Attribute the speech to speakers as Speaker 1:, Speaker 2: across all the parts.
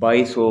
Speaker 1: 2200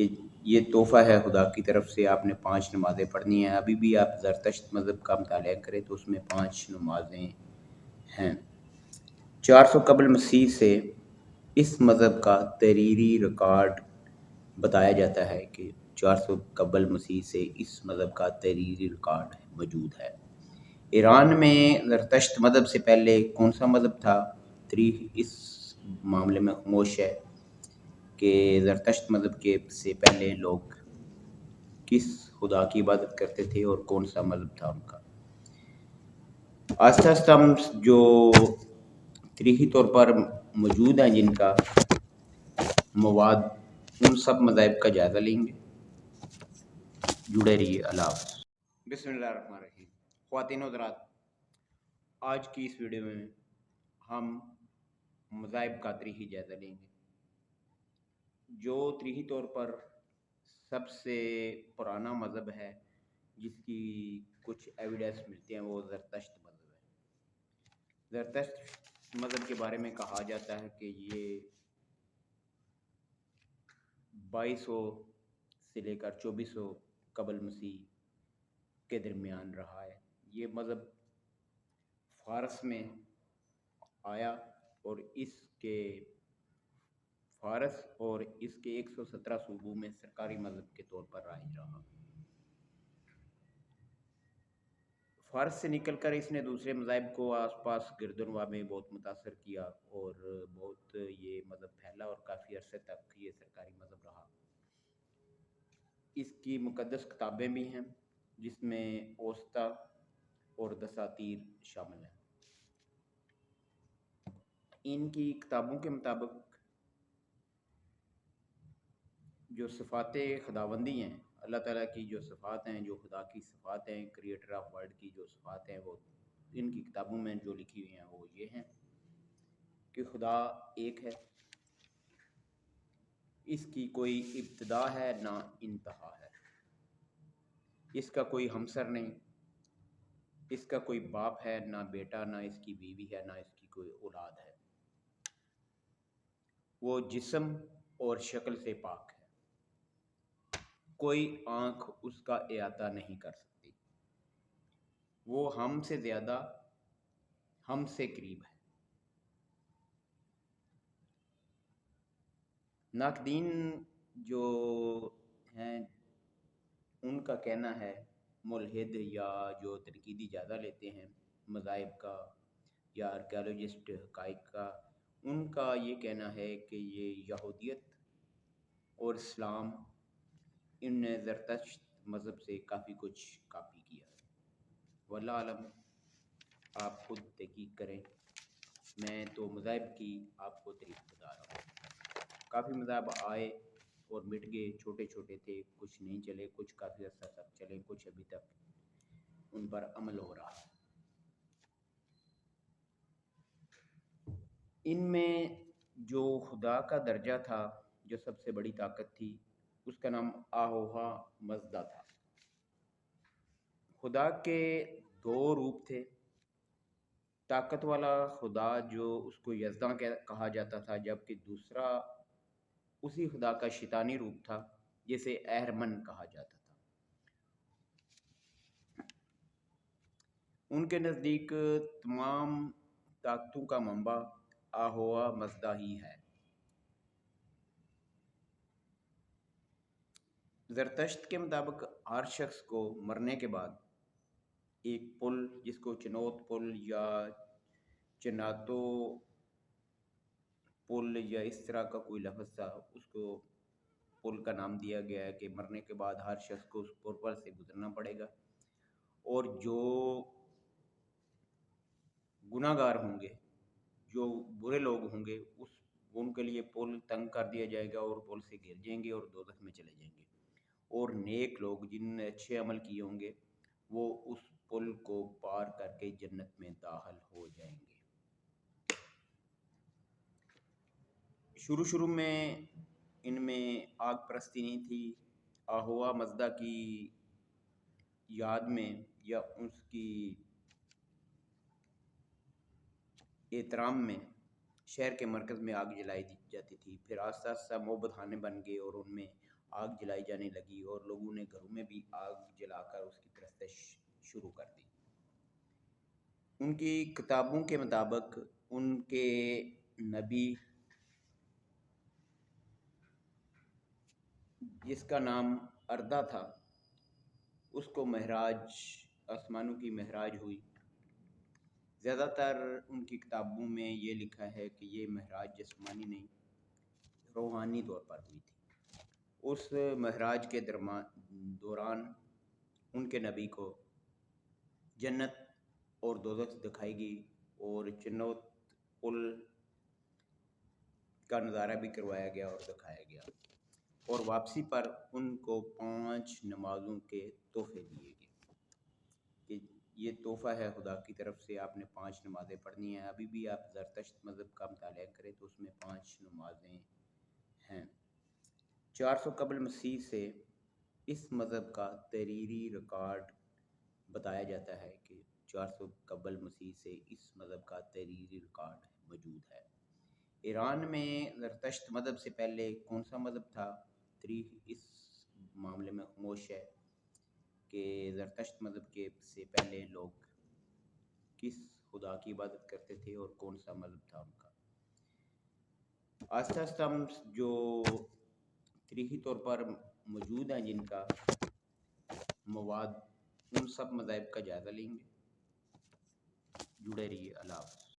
Speaker 1: کہ یہ تحفہ ہے خدا کی طرف سے، آپ نے 5 نمازیں پڑھنی ہیں۔ ابھی بھی آپ زرتشت مذہب کا مطالعہ کریں تو اس میں 5 نمازیں ہیں۔ 400 قبل مسیح سے اس مذہب کا تحریری ریکارڈ بتایا جاتا ہے کہ 400 قبل مسیح سے اس مذہب کا تحریری ریکارڈ موجود ہے۔ ایران میں زرتشت مذہب سے پہلے کون سا مذہب تھا؟ تاریخ اس معاملے میں خاموش ہے کہ زرتشت مذہب کے سے پہلے لوگ کس خدا کی عبادت کرتے تھے اور کون سا مذہب تھا ان کا۔ آہستہ آہستہ ہم جو تاریخی طور پر موجود ہیں جن کا مواد، ان سب مذاہب کا جائزہ لیں گے۔ جڑے رہیے، اللہ حافظ۔ بسم اللہ الرحمن الرحیم۔ خواتین و حضرات، آج کی اس ویڈیو میں ہم مذاہب کا تاریخی جائزہ لیں گے۔ جو تاریخی طور پر سب سے پرانا مذہب ہے، جس کی کچھ ایویڈنس ملتے ہیں، وہ زرتشت مذہب ہے۔ زرتشت مذہب کے بارے میں کہا جاتا ہے کہ یہ 2200 سے لے کر 2400 قبل مسیح کے درمیان رہا ہے۔ یہ مذہب فارس میں آیا اور اس کے 117 صوبوں میں سرکاری مذہب کے طور پر رائج رہا۔ فارس سے نکل کر اس نے دوسرے مذاہب کو آس پاس گردنواح میں بہت متاثر کیا اور بہت یہ مذہب پھیلا اور کافی عرصے تک یہ سرکاری مذہب رہا۔ اس کی مقدس کتابیں بھی ہیں، جس میں اوسطا اور دساتیر شامل ہیں۔ ان کی کتابوں کے مطابق جو صفات خداوندی ہیں، اللہ تعالیٰ کی جو صفات ہیں، جو خدا کی صفات ہیں، کریٹر آف ورلڈ کی جو صفات ہیں، وہ ان کی کتابوں میں جو لکھی ہوئی ہیں وہ یہ ہیں کہ خدا ایک ہے، اس کی کوئی ابتدا ہے نہ انتہا ہے، اس کا کوئی ہمسر نہیں، اس کا کوئی باپ ہے نہ بیٹا، نہ اس کی بیوی ہے، نہ اس کی کوئی اولاد ہے، وہ جسم اور شکل سے پاک ہے، کوئی آنکھ اس کا احاطہ نہیں کر سکتی، وہ ہم سے زیادہ، ہم سے قریب ہے۔ ناقدین جو ہیں ان کا کہنا ہے، ملحد یا جو تنقیدی جائزہ لیتے ہیں مذاہب کا یا آرکیالوجسٹ حقائق کا، ان کا یہ کہنا ہے کہ یہ یہودیت اور اسلام، ان نے زرتشت مذہب سے کافی کچھ کاپی کیا ہے۔ واللہ عالم، آپ خود تحقیق کریں، میں تو مذاہب کی آپ کو تاریخ بتا رہا ہوں۔ کافی مذاہب آئے اور مٹ گئے، چھوٹے چھوٹے تھے، کچھ نہیں چلے، کچھ کافی عرصہ تک چلے، کچھ ابھی تک ان پر عمل ہو رہا ہے۔ ان میں جو خدا کا درجہ تھا، جو سب سے بڑی طاقت تھی، اس کا نام آہوہا مزدا تھا۔ خدا کے 2 روپ تھے۔ طاقت والا خدا جو اس کو یزداں کہا جاتا تھا، جبکہ دوسرا اسی خدا کا شیطانی روپ تھا جسے اہرمن کہا جاتا تھا۔ ان کے نزدیک تمام طاقتوں کا منبع آہوہا مزدا ہی ہے۔ زرتشت کے مطابق ہر شخص کو مرنے کے بعد ایک پل، جس کو چنوت پل یا چناتو پل یا اس طرح کا کوئی لفظ تھا، اس کو پل کا نام دیا گیا ہے کہ مرنے کے بعد ہر شخص کو اس پل پر سے گزرنا پڑے گا، اور جو گناہ گار ہوں گے، جو برے لوگ ہوں گے، ان کے لیے پل تنگ کر دیا جائے گا اور پل سے گر جائیں گے اور دوزخ میں چلے جائیں گے، اور نیک لوگ جنہوں نے اچھے عمل کیے ہوں گے، وہ اس پل کو پار کر کے جنت میں داخل ہو جائیں گے۔ شروع میں ان میں آگ پرستی نہیں تھی۔ آہوہا مزدا کی یاد میں یا اس کی احترام میں شہر کے مرکز میں آگ جلائی جاتی تھی، پھر آہستہ آہستہ محبت خانے بن گئے اور ان میں آگ جلائی جانے لگی اور لوگوں نے گھروں میں بھی آگ جلا کر اس کی پرستش شروع کر دی۔ ان کی کتابوں کے مطابق ان کے نبی جس کا نام اردہ تھا، اس کو معراج، آسمانوں کی معراج ہوئی۔ زیادہ تر ان کی کتابوں میں یہ لکھا ہے کہ یہ معراج جسمانی نہیں، روحانی طور پر ہوئی تھی۔ اس معراج کے دوران ان کے نبی کو جنت اور دوزخ دکھائی گئی اور جنت پل کا نظارہ بھی کروایا گیا اور دکھایا گیا، اور واپسی پر ان کو 5 نمازوں کے تحفے دیے گئے کہ یہ تحفہ ہے خدا کی طرف سے، آپ نے 5 نمازیں پڑھنی ہیں۔ ابھی بھی آپ زرتشت مذہب کا مطالعہ کریں تو اس میں 5 نمازیں ہیں۔ 400 قبل مسیح سے اس مذہب کا تحریری ریکارڈ بتایا جاتا ہے کہ 400 قبل مسیح سے اس مذہب کا تحریری ریکارڈ موجود ہے۔ ایران میں زرتشت مذہب سے پہلے کون سا مذہب تھا؟ تاریخ اس معاملے میں خاموش ہے کہ زرتشت مذہب کے سے پہلے لوگ کس خدا کی عبادت کرتے تھے اور کون سا مذہب تھا ان کا۔ آہستہ آہستہ ہم جو تاریخی طور پر موجود ہیں جن کا مواد، ان سب مذاہب کا جائزہ لیں گے۔ جڑے رہیے، اللہ حافظ۔